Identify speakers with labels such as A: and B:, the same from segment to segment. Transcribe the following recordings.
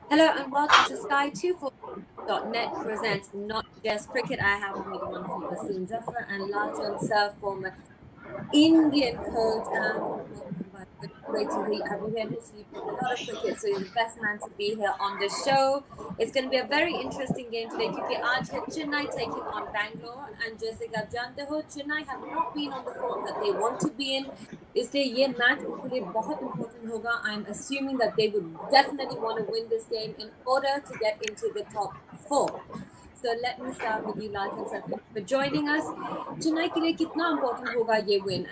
A: Hello and welcome to Sky247.net presents Not Just Cricket. I have with me the wonderful Wasim, Jaffer and Lalchand, former Indian coach, and it's great to have you here. I know you played a lot of cricket, so you're the best man to be here on the show. It's going to be a very interesting game today because आज है Chennai taking on Bangalore, and जैसे कि आप जानते हो Chennai have not been on the form that they want to be in. इसलिए ये match उनके लिए बहुत important होगा. I'm assuming that they would definitely want to win this game in order to get into the top 4. So let me start with you, Lalchand sir, for joining us. Chennai के लिए कितना important होगा ये win,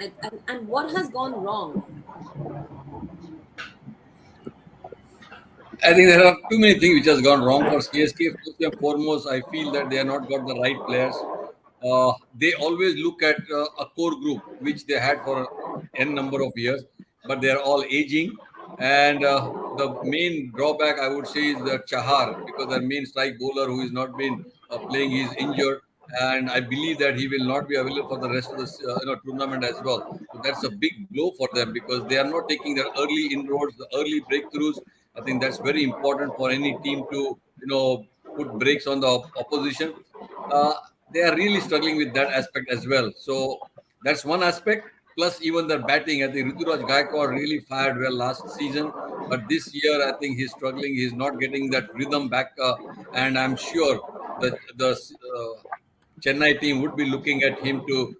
A: and what has gone wrong?
B: I think there are too many things which has gone wrong for CSK. First and foremost, I feel that they have not got the right players. They always look at a core group which they had for n number of years, but they are all aging. And the main drawback I would say is the Chahar, because their main strike bowler who is not been playing, he is injured, and I believe that he will not be available for the rest of the tournament as well. So that's a big blow for them because they are not taking their early inroads, the early breakthroughs. I think that's very important for any team to put brakes on the opposition. They are really struggling with that aspect as well. So that's one aspect. Plus, even their batting, I think Rituraj Gaikwad really fired well last season, but this year I think he's struggling. He's not getting that rhythm back, and I'm sure that the Chennai team would be looking at him to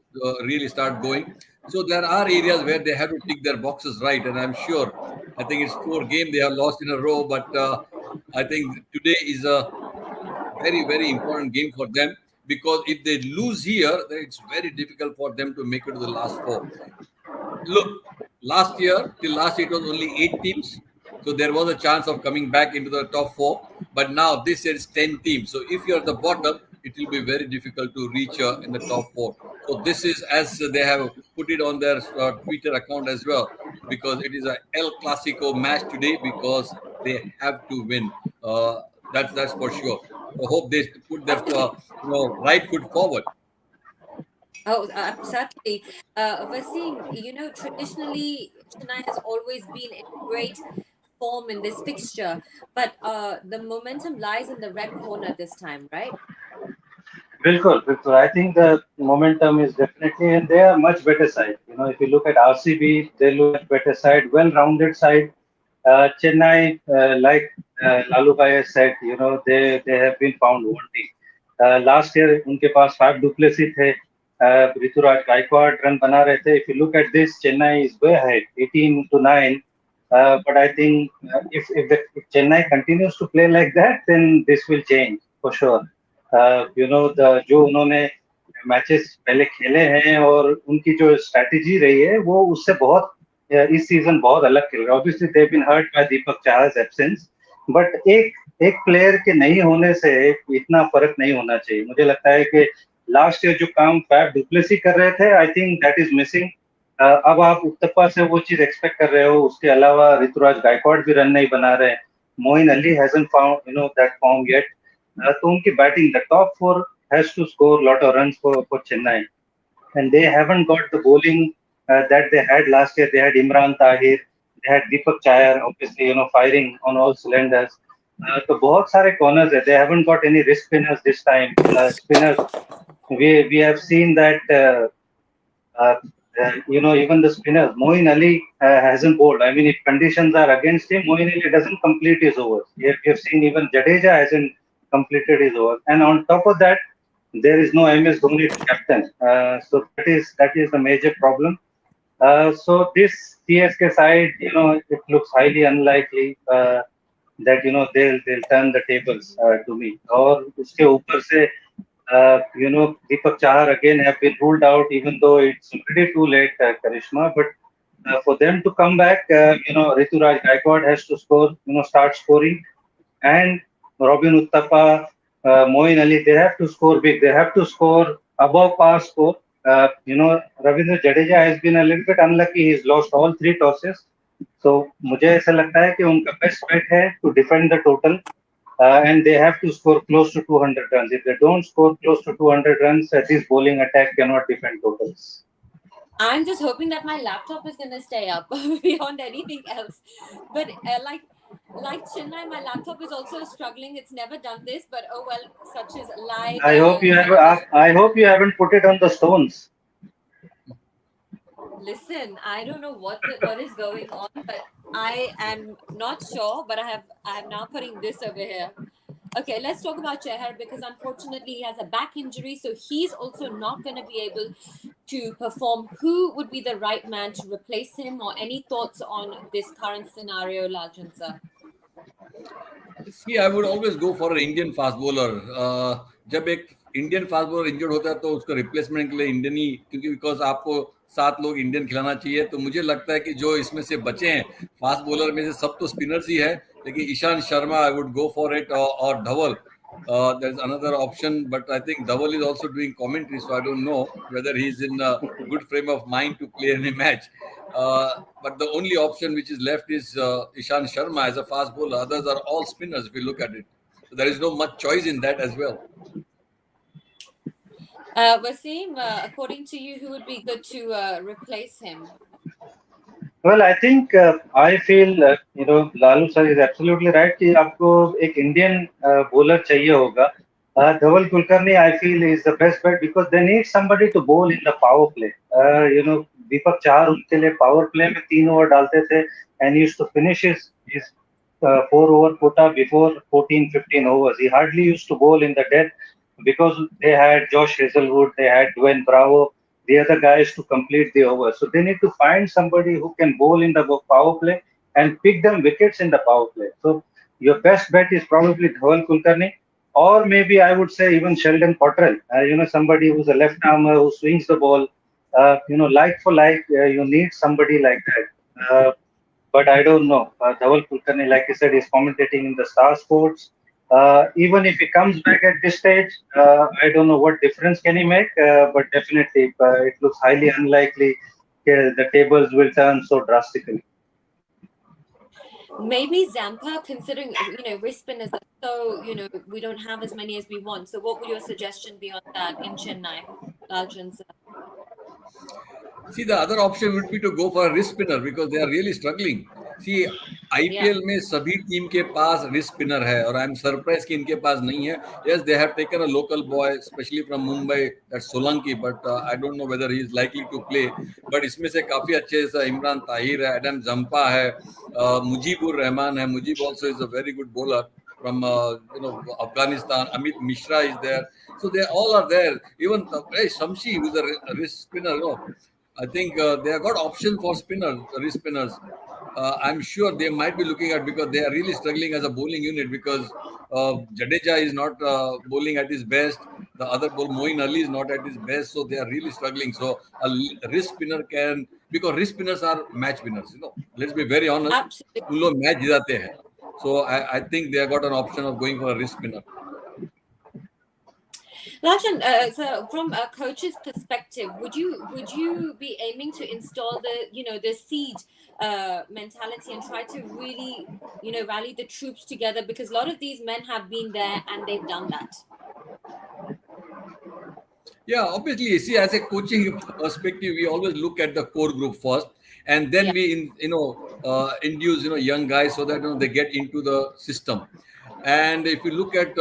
B: really start going. So there are areas where they have to tick their boxes right, and I'm sure. I think it's 4 games they have lost in a row, but I think today is a very important game for them because if they lose here, then it's very difficult for them to make it to the last 4. Look, till last year, it was only 8 teams. So there was a chance of coming back into the top 4. But now this year is 10 teams. So if you're at the bottom, it will be very difficult to reach in the top 4. So this is as they have put it on their Twitter account as well, because it is a El Clasico match today because they have to win. That's for sure. I hope they put their right foot forward.
A: Oh, certainly. Wasim, traditionally, Chennai has always been in great form in this fixture, but the momentum lies in the red corner this time, right?
C: Bilkul, Bilkul. I think the momentum is definitely, and they are much better side. If you look at RCB, they look much better side, well-rounded side. Chennai, like Lalu Bhai has said, they have been found wanting. Last year, उनके पास 5 Duplessis थे. Rituraj Gaekwad run बना रहे थे. If you look at this, Chennai is way ahead, 18-9. But I think if Chennai continues to play like that, then this will change for sure. जो उन्होंने matches पहले खेले हैं और उनकी जो स्ट्रैटेजी रही है वो उससे बहुत इस सीजन बहुत अलग खेल रहा है. Obviously they been hurt by Deepak Chahar's absence, but एक प्लेयर के नहीं होने से इतना फर्क नहीं होना चाहिए. मुझे लगता है कि लास्ट ईयर जो काम फैफ डुप्लेसी कर रहे थे, I think that is missing. अब आप उत्तपा से वो चीज एक्सपेक्ट कर रहे हो. उसके अलावा ऋतुराज गायकवाड़ भी रन नहीं बना रहे. Moeen Ali hasn't found that form yet. तो उनकी batting, the top 4 has to score lot of runs for Chennai, and they haven't got the bowling that they had last year. They had Imran Tahir, they had Deepak Chahar, obviously firing on all cylinders. तो बहुत सारे corners है. They haven't got any wrist spinners this time. Spinners, we have seen that even the spinners, Moeen Ali hasn't bowled. I mean, if conditions are against him, Moeen Ali doesn't complete his overs. We have seen even Jadeja hasn't completed his over, and on top of that, there is no MS Dhoni to captain. So that is a major problem. So this CSK side, it looks highly unlikely that they'll turn the tables to me. और उसके ऊपर से Deepak Chahar again have been ruled out, even though it's pretty too late, Karishma. But for them to come back, Rituraj Gaikwad has to score, start scoring. and Robin Uttapa, Moin Ali, they have to score big. They have to score above par score. Ravindra Jadeja has been a little bit unlucky. He's lost all three tosses. So मुझे ऐसा लगता है कि उनका best bet है to defend the total, and they have to score close to 200 runs. If they don't score close to 200 runs, this bowling attack cannot defend totals.
A: I'm just hoping that my laptop is gonna stay up beyond anything else. But like Chennai, my laptop is also struggling. It's never done this, but oh well, such is live
C: I hope you have.
A: television.
C: I hope you haven't put it on the stones.
A: Listen, I don't know what is going on, but I am not sure. But I am now putting this over here. Okay, let's talk about Chahar because unfortunately he has a back injury, so he's also not going to be able to perform. Who would be the right man to replace him, or any thoughts on this current scenario, Lalchand sir?
B: See, I would always go for an Indian fast bowler. जब एक Indian fast bowler injured होता है तो उसको replacement के लिए Indian ही, क्योंकि because आपको 7 लोग इंडियन खिलाना चाहिए, तो मुझे लगता है कि जो इसमें से बचे हैं फास्ट बॉलर में से सब तो स्पिनर्स ही है, लेकिन Ishant Sharma I would go for it, और Dhawal. There's another option, but I think Dhaval is also doing commentary, so I don't know whether he's in a good frame of mind to play any match. But the only option which is left is Ishan Sharma as a fast bowler. Others are all spinners if you look at it. So there is no much choice in that as well.
A: Wasim, according to you, who would be good to replace him?
C: Well, I think I feel Lalu sir is absolutely right कि आपको एक Indian bowler चाहिए होगा. Dhaval Kulkarni I feel is the best bet because they need somebody to bowl in the power play. Deepak Chahar उनके लिए power play में 3 over डालते थे and he used to finish his 4 over quota before 14-15 overs. He hardly used to bowl in the death because they had Josh Hazelwood, they had Dwayne Bravo, the other guys to complete the over. So they need to find somebody who can bowl in the power play and pick them wickets in the power play. So your best bet is probably Dhaval Kulkarni, or maybe I would say even Sheldon Cottrell. Somebody who's a left armer who swings the ball. Like for like, you need somebody like that. But I don't know. Dhaval Kulkarni, like I said, is commentating in the Star Sports. Even if he comes back at this stage, I don't know what difference can he make, but definitely it looks highly unlikely the tables will turn so drastically.
A: Maybe Zampa, considering wrist spinners are so we don't have as many as we want. So what would your suggestion be on that in Chennai, Lalchand?
B: See, the other option would be to go for a wrist spinner because they are really struggling. See, IPL में सभी team के पास wrist spinner है और I'm surprised कि इनके पास नहीं है. Yes, they have taken a local boy, especially from Mumbai, that's Solanki, but I don't know whether he is likely to play. But इसमें से काफी अच्छे जैसा इमरान ताहिर है, Adam Zampa है, मुजीबुर रहमान है. Mujib also is a very good bowler from Afghanistan. Amit Mishra is there, so they all are there. Even Shamshi, who's a wrist spinner, I think they have got option for spinners, wrist spinners. I'm sure they might be looking at because they are really struggling as a bowling unit because Jadeja is not bowling at his best. The other bowler, Moin Ali, is not at his best. So they are really struggling. So a wrist spinner can, because wrist spinners are match winners. Let's be very honest.
A: Absolutely.
B: उन लोग match जिताते हैं. So I think they have got an option of going for a wrist spinner.
A: Lalchand, so from a coach's perspective, would you be aiming to install the siege mentality and try to really rally the troops together, because a lot of these men have been there and they've done that?
B: Yeah, obviously, see, as a coaching perspective, we always look at the core group first, and then we induce young guys so that they get into the system. And if you look at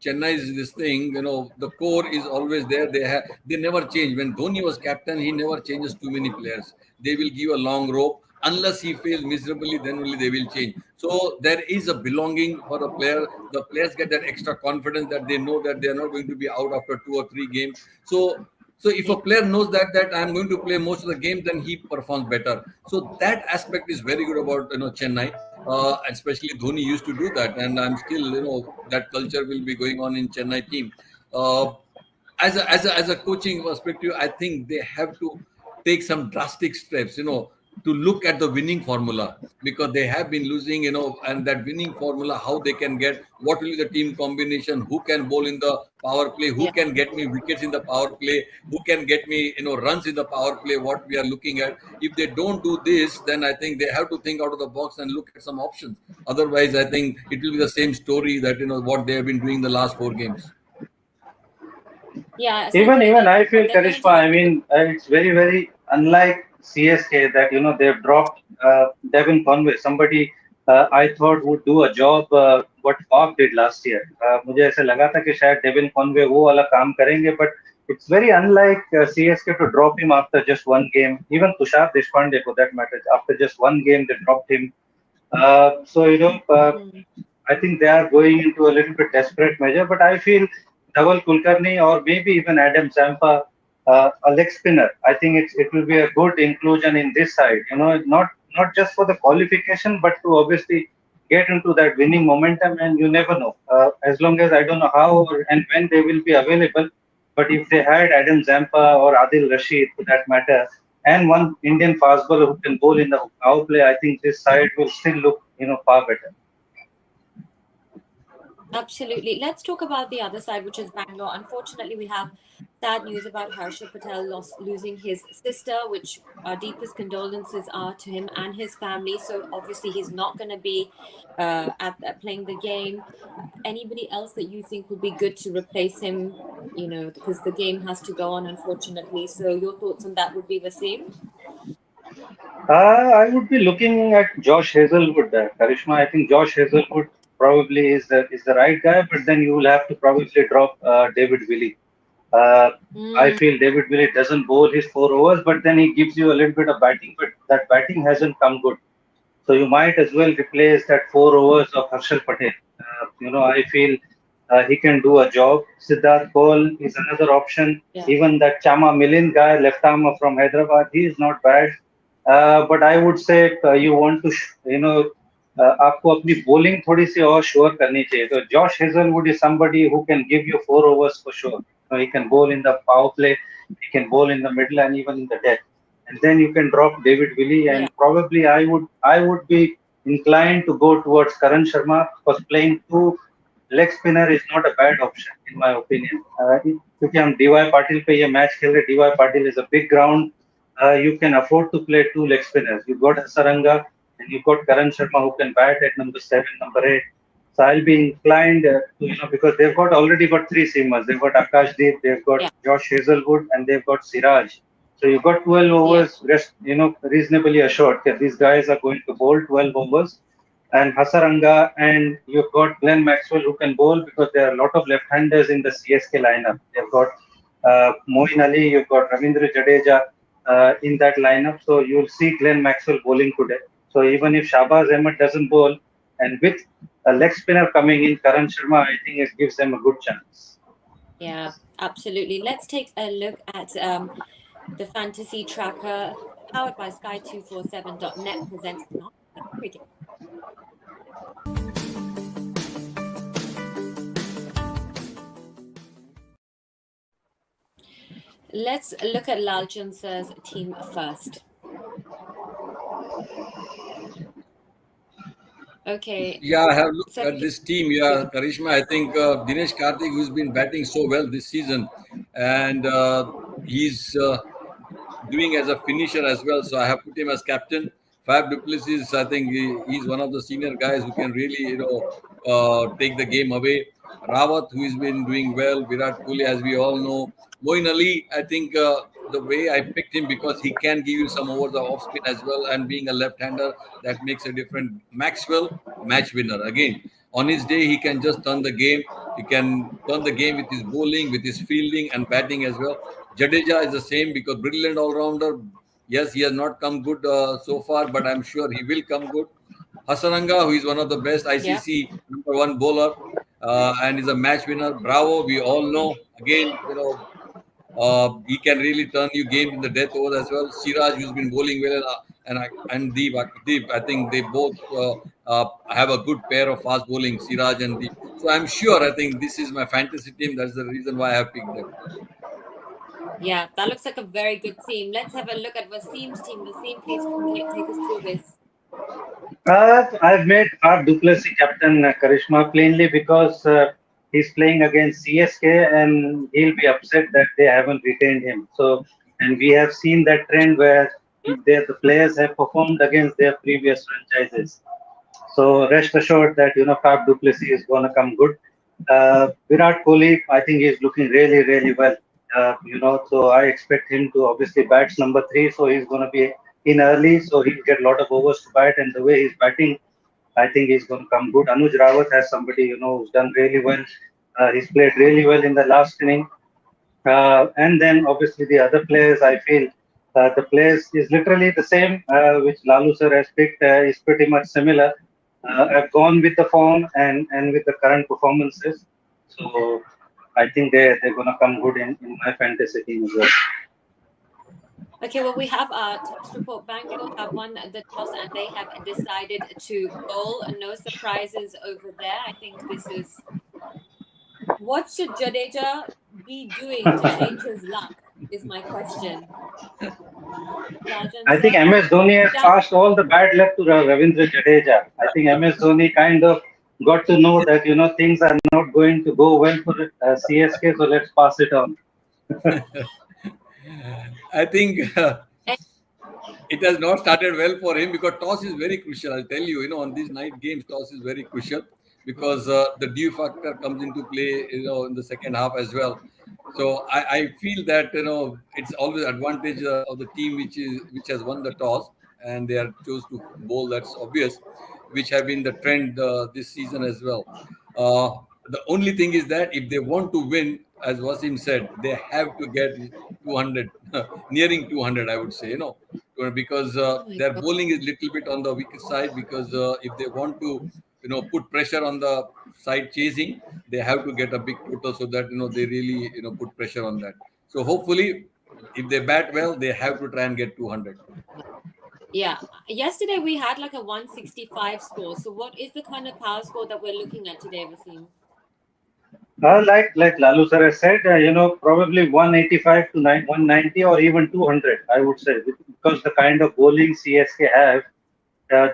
B: Chennai's this thing, the core is always there. They never change. When Dhoni was captain, he never changes too many players. They will give a long rope. Unless he fails miserably, then only they will change. So there is a belonging for the player. The players get that extra confidence that they know that they are not going to be out after 2 or 3 games. So if a player knows that I'm going to play most of the game, then he performs better. So that aspect is very good about Chennai. Especially Dhoni used to do that, and I'm still that culture will be going on in Chennai team. As a coaching perspective, I think they have to take some drastic steps. to look at the winning formula, because they have been losing, and that winning formula, how they can get, what will be the team combination, who can bowl in the power play, who
A: Yeah.
B: can get me wickets in the power play, who can get me, runs in the power play, what we are looking at. If they don't do this, then I think they have to think out of the box and look at some options. Otherwise, I think it will be the same story that, what they have been doing the last 4 games.
A: Yeah,
C: Even
A: certainly.
C: I feel,
A: They're going
C: Karishma,
A: to have
C: I
A: to look.
C: mean, it's very unlike CSK that, they've dropped Devin Conway, somebody I thought would do a job what Falk did last year. मुझे ऐसे लगा था कि शायद Devin Conway वो वाला काम करेंगे, but it's very unlike CSK to drop him after just one game. Even Tushar Deshpande, for that matter, after just one game, they dropped him. So,
A: Mm.
C: I think they are going into a little bit desperate measure, but I feel Dhaval Kulkarni or maybe even Adam Zampa, a leg spinner. I think it will be a good inclusion in this side. Not just for the qualification, but to obviously get into that winning momentum. And you never know. As long as I don't know how and when they will be available, but if they had Adam Zampa or Adil Rashid, for that matter, and one Indian fast bowler who can bowl in the power play, I think this side will still look far better.
A: Absolutely. Let's talk about the other side, which is Bangalore. Unfortunately, we have sad news about Harshal Patel losing his sister, which our deepest condolences are to him and his family. So obviously, he's not going to be at playing the game. Anybody else that you think would be good to replace him? Because the game has to go on, unfortunately. So your thoughts on that would be the same.
C: I would be looking at Josh Hazelwood, Karishma. I think Josh Hazelwood probably is the right guy, but then you will have to probably drop David Willey. Uh, I
A: Mm,
C: feel David Willey doesn't bowl his 4 overs, but then he gives you a little bit of batting, but that batting hasn't come good. So you might as well replace that 4 overs of Harshal Patel. I feel he can do a job. Siddharth Kaul is another option.
A: yeah.
C: Even that Chama Milind guy, left armer from Hyderabad, he is not bad. But I would say you want to, आपको अपनी bowling थोड़ी सी और sure करनी चाहिए. So Josh Hazelwood is somebody who can give you 4 overs for sure. He can bowl in the power play, he can bowl in the middle and even in the death, and then you can drop David Willey,
A: Yeah.
C: and probably I would be inclined to go towards Karan Sharma, because playing two leg spinner is not a bad option in my opinion. क्योंकि हम DY Patil पे ये match खेल रहे, DY Patil is a big ground. You can afford to play two leg spinners. You've got Hasaranga and you've got Karan Sharma who can bat at number 7, number 8. So I'll be inclined to, because they've already got three seamers. They've got Akashdeep, they've got
A: Yeah.
C: Josh Hazelwood, and they've got Siraj. So you've got 12
A: Yeah.
C: overs, reasonably assured that these guys are going to bowl 12 overs. And Hasaranga, and you've got Glenn Maxwell who can bowl, because there are a lot of left-handers in the CSK lineup. They've got Moeen Ali, you've got Ravindra Jadeja in that lineup. So you'll see Glenn Maxwell bowling today. So even if Shahbaz Ahmed doesn't bowl, and with a leg spinner coming in, Karan Sharma, I think it gives them a good chance.
A: Yeah, absolutely. Let's take a look at the fantasy tracker powered by Sky247.net presents Not Just Cricket. Let's look at Lalchand's team first. Okay.
B: Yeah, I have looked
A: So if
B: at
A: you
B: this team. Yeah, Karishma, I think Dinesh Karthik, who's been batting so well this season, and he's doing as a finisher as well. So I have put him as captain. Fab du Plessis, I think he's one of the senior guys who can really, take the game away. Rawat, who has been doing well. Virat Kohli, as we all know. Moeen Ali, I think the way I picked him, because he can give you some overs of off spin as well, and being a left-hander, that makes a difference. Maxwell, match winner again. On his day, he can just turn the game. He can turn the game with his bowling, with his fielding and batting as well. Jadeja is the same, because brilliant all-rounder. Yes, he has not come good so far, but I'm sure he will come good. Hasaranga, who is one of the best
A: yeah,
B: ICC number one bowler, and is a match winner. Bravo, we all know. Again, he can really turn you game in the death over as well. Siraj, who's been bowling well, and Deep. I think they both have a good pair of fast bowling, Siraj and Deep. So I'm sure. I think this is my fantasy team. That's the reason why I have picked them.
A: Yeah, that looks like a very good team. Let's have a look at Wasim's team. Wasim, please take us through this.
C: I've made our Duplessis captain Karishma plainly because he's playing against CSK and he'll be upset that they haven't retained him. So, and we have seen that trend where the players have performed against their previous franchises. So rest assured that Fab Duplessis is going to come good. Virat Kohli, I think he's looking really, really well. So I expect him to obviously bats number three. So he's going to be in early, so he'll get a lot of overs to bat. And the way he's batting, I think he's going to come good. Anuj Rawat has somebody who's done really well. He's played really well in the last inning. And then obviously the other players, I feel the players is literally the same, which Lalu sir has picked is pretty much similar. I've gone with the form and with the current performances. So I think they're going to come good in my fantasy team as well.
A: Okay, well, we have a toss report. Bangalore have won the toss and they have decided to bowl. No surprises over there. I think this is. What should Jadeja be doing to change his luck? Is my question. Lalchand
C: I think
A: sir.
C: MS Dhoni has passed all the bad luck to Ravindra Jadeja. I think MS Dhoni kind of got to know that things are not going to go well for CSK, so let's pass it on.
B: I think
A: And,
B: it has not started well for him because toss is very crucial. I'll tell you, on these night games, toss is very crucial because the dew factor comes into play, in the second half as well. So I feel that it's always advantage of the team which has won the toss and they are chose to bowl. That's obvious, which have been the trend this season as well. The only thing is that if they want to win, as Wasim said, they have to get 200, nearing 200, I would say. Because
A: oh my
B: their
A: God.
B: bowling is little bit on the weaker side. Because if they want to, put pressure on the side chasing, they have to get a big total so that they really put pressure on that. So hopefully, if they bat well, they have to try and get 200.
A: Yeah. Yesterday we had like a 165 score. So what is the kind of power score that we're looking at today, Wasim?
C: Like Lalu sir has said, probably 185 to 190 or even 200, I would say, because the kind of bowling CSK have,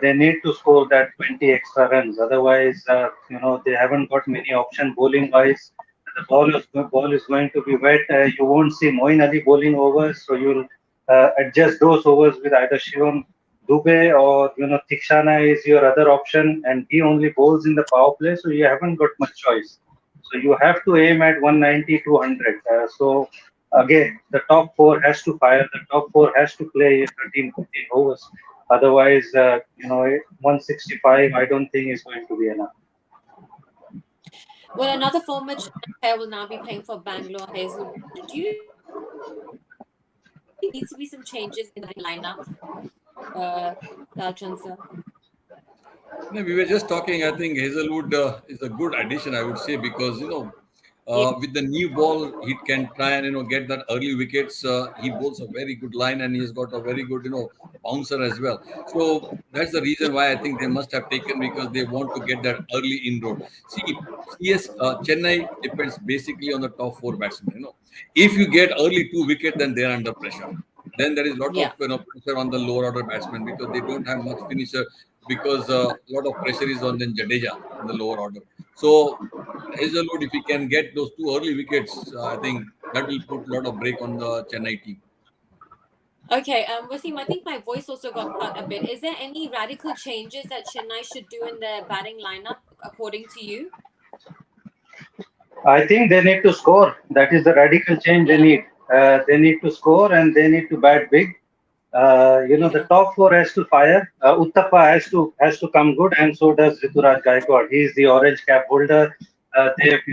C: they need to score that 20 extra runs. Otherwise, they haven't got many options bowling wise. The ball is going to be wet. You won't see Moin Ali bowling overs, so you'll adjust those overs with either Shivam Dubey or Tikshana is your other option, and he only bowls in the power play, so you haven't got much choice. So you have to aim at 190, 200. So again, the top four has to fire. The top four has to play 13, 14 overs. Otherwise, 165, I don't think is going to be enough.
A: Well, another former Chennai player will now be playing for Bangalore. Hazel, do you think there needs to be some changes in the lineup, Lalchand sir?
B: No, we were just talking. I think Hazelwood is a good addition, I would say, because
A: Yeah.
B: with the new ball, he can try and get that early wickets. He bowls a very good line, and he's got a very good bouncer as well. So that's the reason why I think they must have taken, because they want to get that early inroad. See, Chennai depends basically on the top four batsmen. If you get early two wicket, then they're under pressure. Then there is a lot of
A: Yeah.
B: pressure on the lower order batsmen because they don't have much finisher, because a lot of pressure is on then Jadeja in the lower order. So Hazelwood, if he can get those two early wickets, I think that will put a lot of break on the Chennai team.
A: Okay, Wasim, I think my voice also got cut a bit. Is there any radical changes that Chennai should do in their batting lineup, according to you?
C: I think they need to score. That is the radical change they
A: Yeah,
C: need. They need to score and they need to bat big. The
A: yeah,
C: top four has to fire. Uttappa has to come good, and so does Rituraj Gaikwad. He is the orange cap holder. They've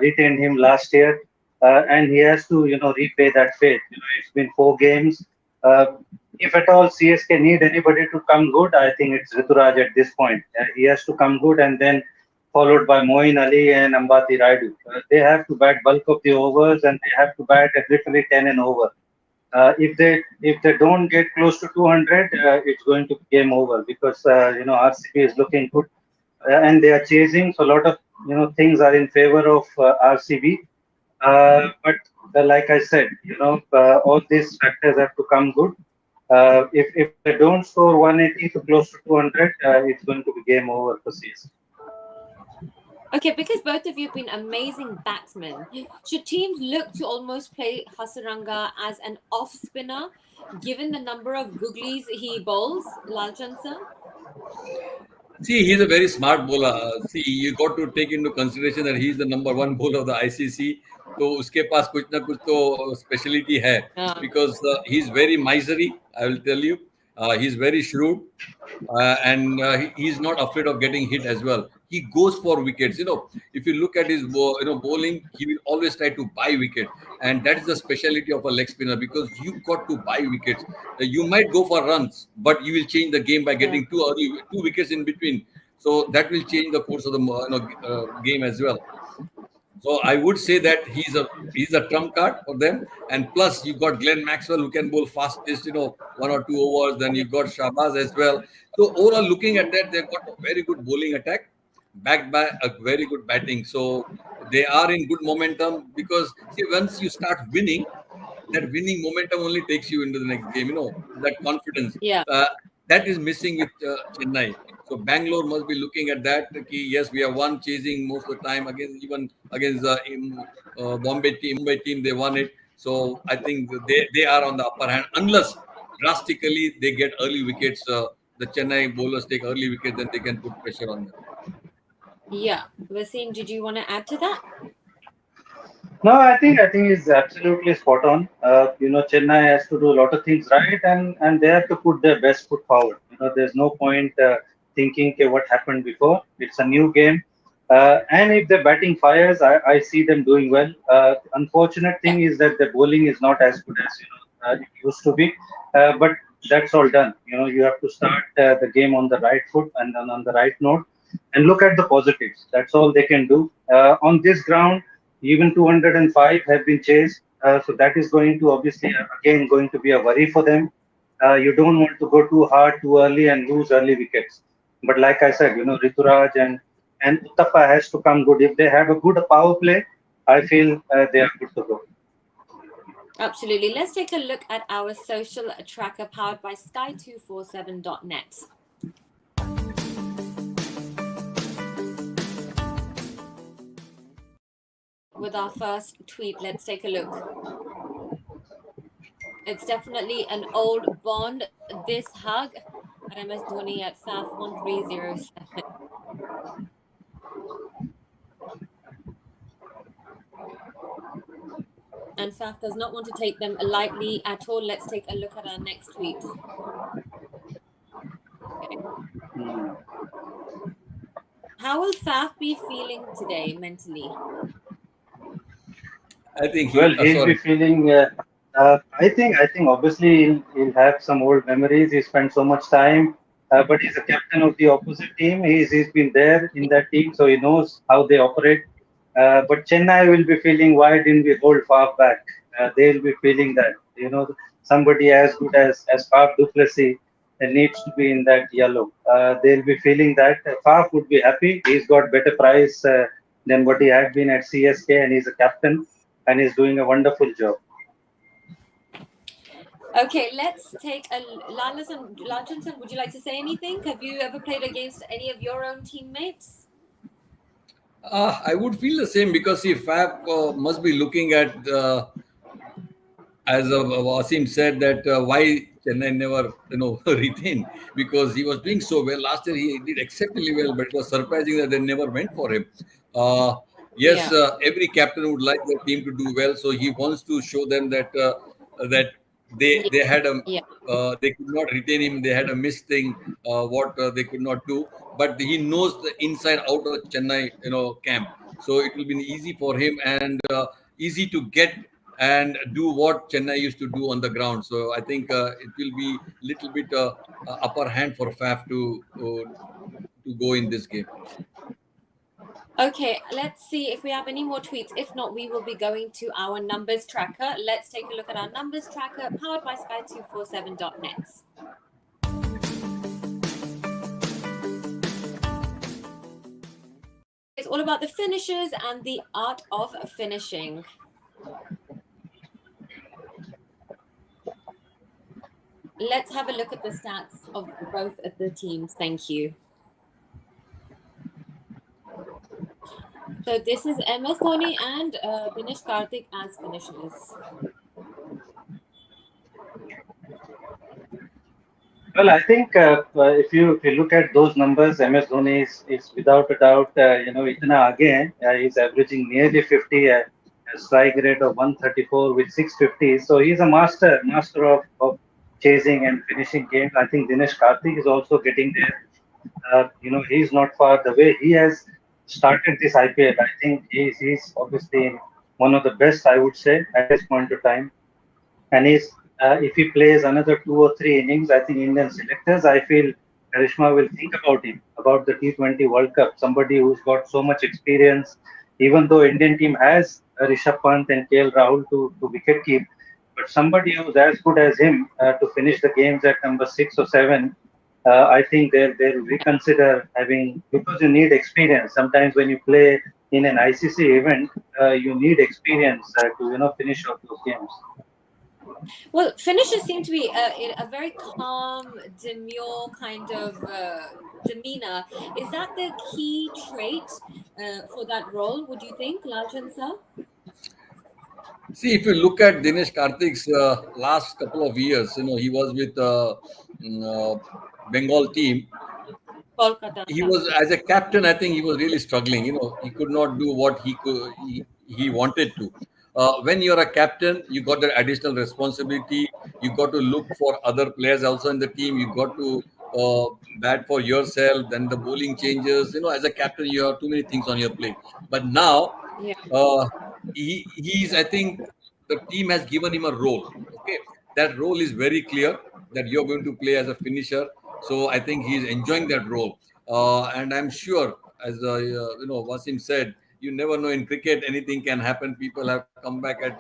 C: retained him last year, and he has to repay that faith. It's been 4 games. Uh, if at all CSK need anybody to come good, I think it's Rituraj at this point. He has to come good, and then followed by Moin Ali and Ambati Raidu. They have to bat bulk of the overs, and they have to bat at literally 10 and over. If they don't get close to 200, it's going to be game over, because RCB is looking good, and they are chasing. So a lot of things are in favor of RCB. But like I said, all these factors have to come good. If they don't score 180 to close to 200, it's going to be game over for CSK.
A: Okay, because both of you have been amazing batsmen, should teams look to almost play Hasaranga as an off spinner, given the number of googlies he bowls, Lalchand sir?
B: See, he's a very smart bowler. See, you got to take into consideration that he's the number one bowler of the ICC. तो उसके पास कुछ ना कुछ तो speciality है, because he's very miserly. I will tell you, he's very shrewd. And he's not afraid of getting hit as well. He goes for wickets. If you look at his bowling, he will always try to buy wickets, and that is the speciality of a leg spinner, because you got to buy wickets. You might go for runs, but you will change the game by getting two wickets in between. So that will change the course of the game as well. So I would say that he's a trump card for them. And plus, you got Glenn Maxwell who can bowl fastest, 1 or 2 overs. Then you got Shabazz as well. So overall, looking at that, they've got a very good bowling attack backed by a very good batting. So they are in good momentum, because see, once you start winning, that winning momentum only takes you into the next game. That confidence.
A: Yeah.
B: That is missing with Chennai. So Bangalore must be looking at that. Yes, we have won chasing most of the time against Bombay team. They won it. So I think they are on the upper hand, unless drastically they get early wickets. The Chennai bowlers take early wickets, then they can put pressure on them.
A: Yeah. Wasim, did you want to add to that?
C: No, I think it's absolutely spot on. Chennai has to do a lot of things right, and they have to put their best foot forward. There's no point thinking, okay, what happened before. It's a new game, and if the batting fires, I see them doing well. Unfortunate thing is that the bowling is not as good as it used to be, but that's all done. You have to start the game on the right foot and then on the right note, and look at the positives. That's all they can do on this ground. Even 205 have been chased, so that is going to obviously again going to be a worry for them. You don't want to go too hard too early and lose early wickets. But like I said, Rituraj and Uttappa has to come good. If they have a good power play, I feel they are good to go.
A: Absolutely. Let's take a look at our social tracker powered by sky247.net. With our first tweet, let's take a look. It's definitely an old bond, this hug. MS Dhoni at FAF 1307. And FAF does not want to take them lightly at all. Let's take a look at our next tweet. Okay. How will FAF be feeling today mentally?
B: I think
C: he'll be feeling. I think obviously he'll have some old memories. He spent so much time, but he's a captain of the opposite team. He's been there in that team, so he knows how they operate. But Chennai will be feeling, why didn't we hold Faf back? They'll be feeling that somebody as good as Faf du Plessis needs to be in that yellow. They'll be feeling that. Faf would be happy. He's got better price than what he had been at CSK, and he's a captain. And he's doing a wonderful job.
A: Okay, let's take a Lalchand, would you like to say anything? Have you ever played against any of your own teammates?
B: I would feel the same, because FAF must be looking at, as Wasim said, that why Chennai never retained, because he was doing so well. Last year he did exceptionally well, but it was surprising that they never went for him. Yes, every captain would like their team to do well, so he wants to show them that they had they could not retain him. They had a missed thing, what they could not do. But he knows the inside out of Chennai, camp. So it will be easy for him, and easy to get and do what Chennai used to do on the ground. So I think it will be little bit upper hand for FAF to go in this game.
A: Okay, let's see if we have any more tweets. If not, we will be going to our numbers tracker. Let's take a look at our numbers tracker powered by sky247.net. It's all about the finishers and the art of finishing. let's have a look at the stats of both of the teams. Thank you. So this is MS Dhoni and Dinesh Karthik as finishers.
C: Well, I think if you look at those numbers, MS Dhoni is without a doubt, itna aage hai. He's averaging nearly 50, a strike rate of 134 with 650. So he's a master of chasing and finishing games. I think Dinesh Karthik is also getting there. He's not far. The way he has started this IPL, I think he's obviously one of the best, I would say, at this point of time. And if he plays another 2 or 3 innings, I think Indian selectors, I feel Karishma will think about him, about the T20 World Cup. Somebody who's got so much experience, even though Indian team has Rishabh Pant and KL Rahul to wicket keep, but somebody who's as good as him to finish the games at number 6 or 7. I think they'll reconsider having, because you need experience. Sometimes when you play in an ICC event, you need experience to finish off those games.
A: Well, finishers seem to be a very calm, demure kind of demeanor. Is that the key trait for that role, would you think, Lalchand sir?
B: See, if you look at Dinesh Karthik's last couple of years, he was with Bengal team.
A: Kolkata.
B: He was, as a captain, I think he was really struggling. He could not do what he wanted to. When you're a captain, you got the additional responsibility. You got to look for other players also in the team. You got to bat for yourself. Then the bowling changes. As a captain, you have too many things on your plate. But now,
A: Yeah.
B: uh, he's. I think the team has given him a role. Okay, that role is very clear that you're going to play as a finisher. So I think he's enjoying that role, and I'm sure, as Wasim said, you never know in cricket anything can happen. People have come back at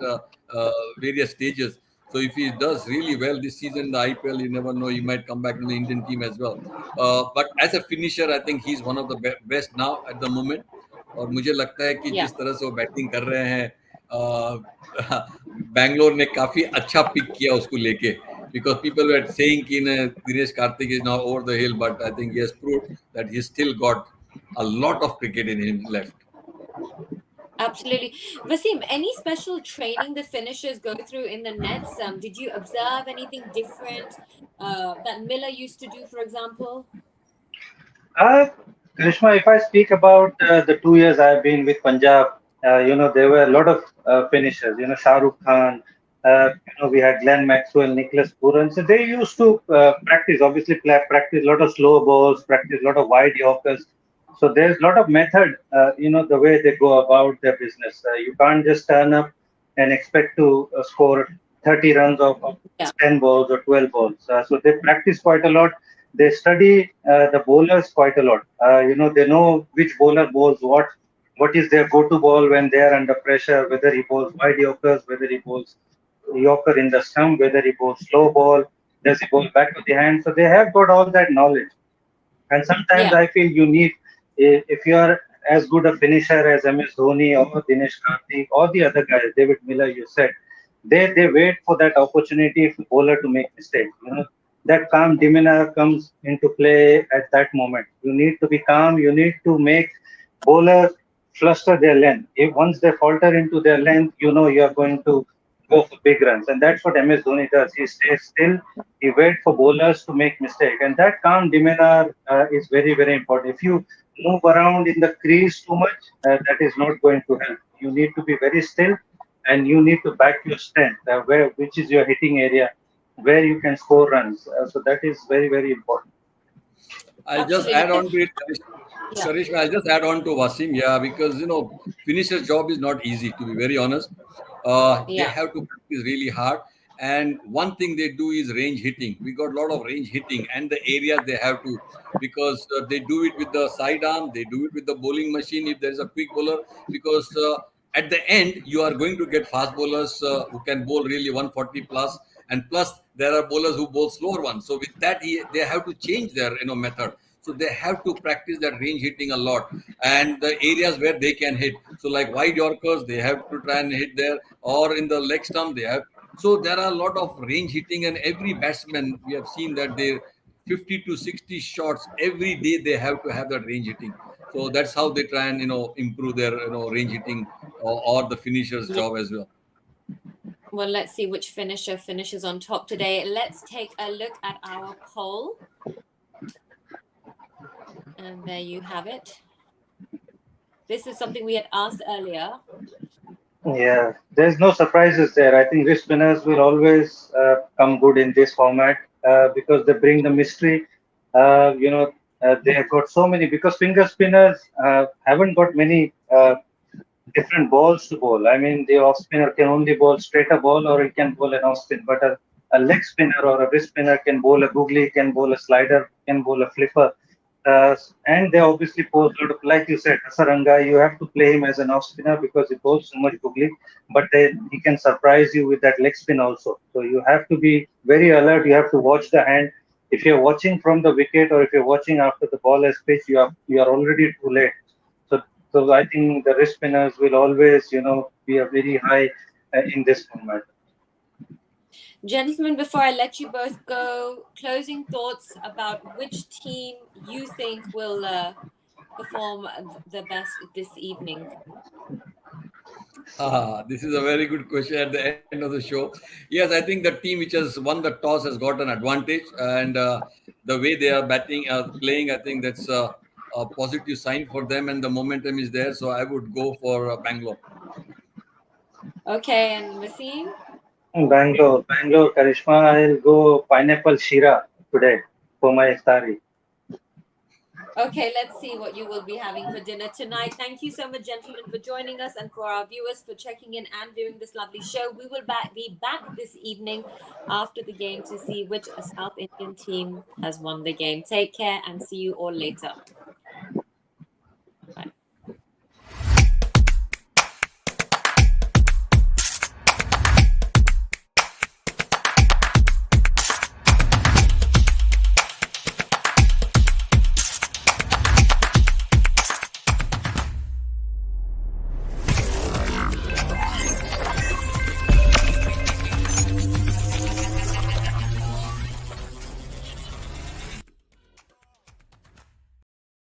B: various stages. So if he does really well this season, the IPL, you never know, he might come back in the Indian team as well. But as a finisher, I think he's one of the best now at the moment. और मुझे लगता है कि
A: Yeah.
B: जिस तरह से वो batting कर रहे हैं, बैंगलोर ने काफी अच्छा पिक किया उसको लेके, because people were saying कि Dinesh Karthik is now over the hill, but I think he has proved that he's still got a lot of cricket in him left.
A: Absolutely. Wasim, any special training the finishers go through in the nets? Did you observe anything different that Miller used to do, for example?
C: Krishma, if I speak about the 2 years I've been with Punjab, there were a lot of finishers. Shah Rukh Khan. We had Glenn Maxwell, Nicholas Puran. So they used to practice. Obviously, practice a lot of slow balls, practice a lot of wide yorkers. So there's a lot of method. The way they go about their business. You can't just turn up and expect to score 30 runs of
A: Yeah.
C: 10 balls or 12 balls. So they practice quite a lot. They study the bowlers quite a lot. They know which bowler bowls what is their go-to ball when they are under pressure, whether he bowls wide yorkers, whether he bowls yorker in the stump, whether he bowls slow ball, does he bowl back of the hand. So they have got all that knowledge. And sometimes
A: Yeah.
C: I feel you need, if you are as good a finisher as MS Dhoni or Dinesh Karthik or the other guys, David Miller, you said, they wait for that opportunity for bowler to make mistakes. That calm demeanor comes into play at that moment. You need to be calm. You need to make bowlers fluster their length. If once they falter into their length, you are going to go for big runs, and that's what MS Dhoni does. He stays still. He waits for bowlers to make mistake, and that calm demeanor is very, very important. If you move around in the crease too much, that is not going to help. You need to be very still, and you need to back your strength, which is your hitting area, where you can score runs. So that is very, very important.
B: I'll just
A: Absolutely.
B: add on to it,
A: Yeah.
B: Karishma. I'll just add on to Wasim, yeah, because finisher job is not easy, to be very honest. They
A: Yeah.
B: have to practice really hard, and one thing they do is range hitting. We got a lot of range hitting, and the areas they have to, because they do it with the sidearm, they do it with the bowling machine. If there is a quick bowler, because at the end you are going to get fast bowlers who can bowl really 140 plus, and plus there are bowlers who bowl slower ones. So with that, they have to change their method. So they have to practice that range hitting a lot, and the areas where they can hit. So like wide yorkers, they have to try and hit there, or in the leg stump, they have So there are a lot of range hitting, and every batsman we have seen that they 50 to 60 shots every day they have to have that range hitting. So that's how they try and improve their range hitting or the finisher's
A: Yeah.
B: job as well.
A: Well, let's see which finisher finishes on top today. Let's take a look at our poll. And there you have it. This is something we had asked earlier.
C: Yeah, there's no surprises there. I think wrist spinners will always come good in this format because they bring the mystery. They have got so many because finger spinners haven't got many different balls to bowl. I mean, the off spinner can only bowl straight a ball or he can bowl an off spin, but a leg spinner or a wrist spinner can bowl a googly, can bowl a slider, can bowl a flipper. And they obviously pose a lot of, like you said, Asaranga, you have to play him as an off spinner because he bowls so much googly, but then he can surprise you with that leg spin also. So you have to be very alert. You have to watch the hand. If you're watching from the wicket or if you're watching after the ball has pitched, you are already too late. So so I think the wrist spinners will always, be a very high in this format.
A: Gentlemen, before I let you both go, closing thoughts about which team you think will perform the best this evening.
B: This is a very good question at the end of the show. Yes, I think the team which has won the toss has got an advantage, and the way they are batting, playing, I think that's a positive sign for them, and the momentum is there. So I would go for Bangalore.
A: Okay, and Wasim?
C: Bangalore, Karishma, I'll go pineapple Shira today for my iftari.
A: Okay, let's see what you will be having for dinner tonight. Thank you so much, gentlemen, for joining us and for our viewers for checking in and viewing this lovely show. We will be back this evening after the game to see which South Indian team has won the game. Take care and see you all later.